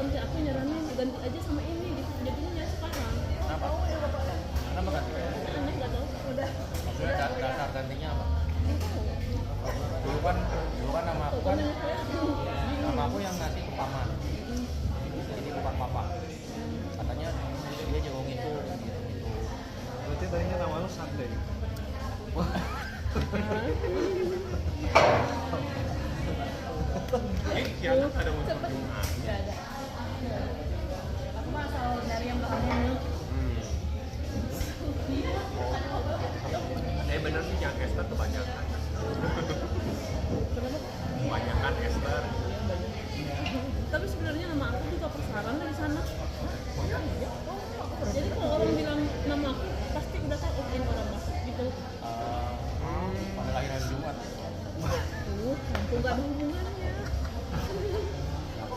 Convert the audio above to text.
Nanti aku nyaranin ganti aja sama ini gitu. Jadinya ya sekarang. Kenapa? Kenapa ganti? Aneh nggak tahu. Udah. Maksudnya dasar gantinya apa? Dulu kan nama aku kan nama aku yang ngasih ke paman. Jadi bukan papa. Katanya dia jauh itu gitu. Berarti tadinya nama lu Sande. Wah. Ini kiamat ada unsur Jumat. Nggak ada. Aku mah asal dari yang bahannya. Bener sih yang Esther kebanyakan. Kebanyakan Esther. Tapi sebenarnya nama aku juga persaran dari sana. Oh ya?